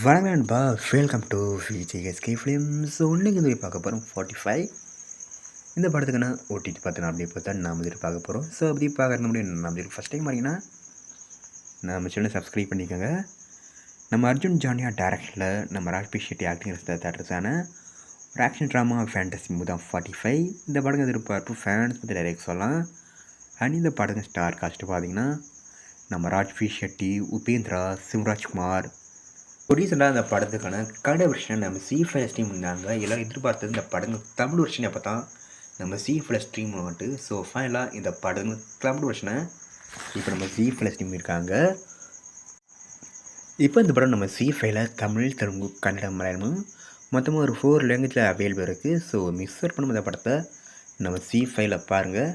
வணக்கம் நண்பா, welcome to VJSK films. இன்னைக்கு வந்து பார்க்க போகிறோம் 45. இந்த படத்துக்கான ஓடிடி பார்த்தோன்னா அப்படி பார்த்தா நாம் வந்து பார்க்க போகிறோம். ஸோ அப்படி பார்க்குறது முடியும். நம்ம ஃபஸ்ட் டைம் பார்த்தீங்கன்னா நம்ம சேனலை சப்ஸ்கிரைப் பண்ணிக்கோங்க. நம்ம அர்ஜுன் ஜானியா டேரக்ஷனில் நம்ம ராஜ்பி ஷெட்டி ஆக்டிங் தேட்டர்ஸான ஒரு ஆக்ஷன் ட்ராமா ஃபேண்டசி மூவி தான் 45. இந்த படங்க எதிர்பார்ப்பு ஃபேன்ஸ் பற்றி டைரெக்ட் சொல்லலாம். அண்ட் இந்த படங்க ஸ்டார் காஸ்ட்டு பார்த்தீங்கன்னா நம்ம ராஜ்பி ஷெட்டி, உபேந்திரா, சிவராஜ்குமார். ஒரு ரீசெண்டாக அந்த படத்துக்கான கன்னட வெர்ஷன் நம்ம C5 ஸ்ட்ரீம் இருந்தாங்க. எல்லோரும் எதிர்பார்த்தது இந்த படம் தமிழ் வெர்ஷன் எப்போ தான் நம்ம C5 ஸ்ட்ரீம் வந்துட்டு. ஸோ ஃபைனலாக இந்த படம் தமிழ் வெர்ஷனை இப்போ நம்ம C5 ஸ்ட்ரீம் இருக்காங்க. இப்போ இந்த படம் நம்ம C5 தமிழ், தெலுங்கு, கன்னடம், மலையாளமும் மொத்தமாக ஒரு 4 லாங்குவேஜில் அவைலபிள் இருக்குது. ஸோ மிஸ் பண்ண இந்த படத்தை நம்ம C5 பாருங்கள்.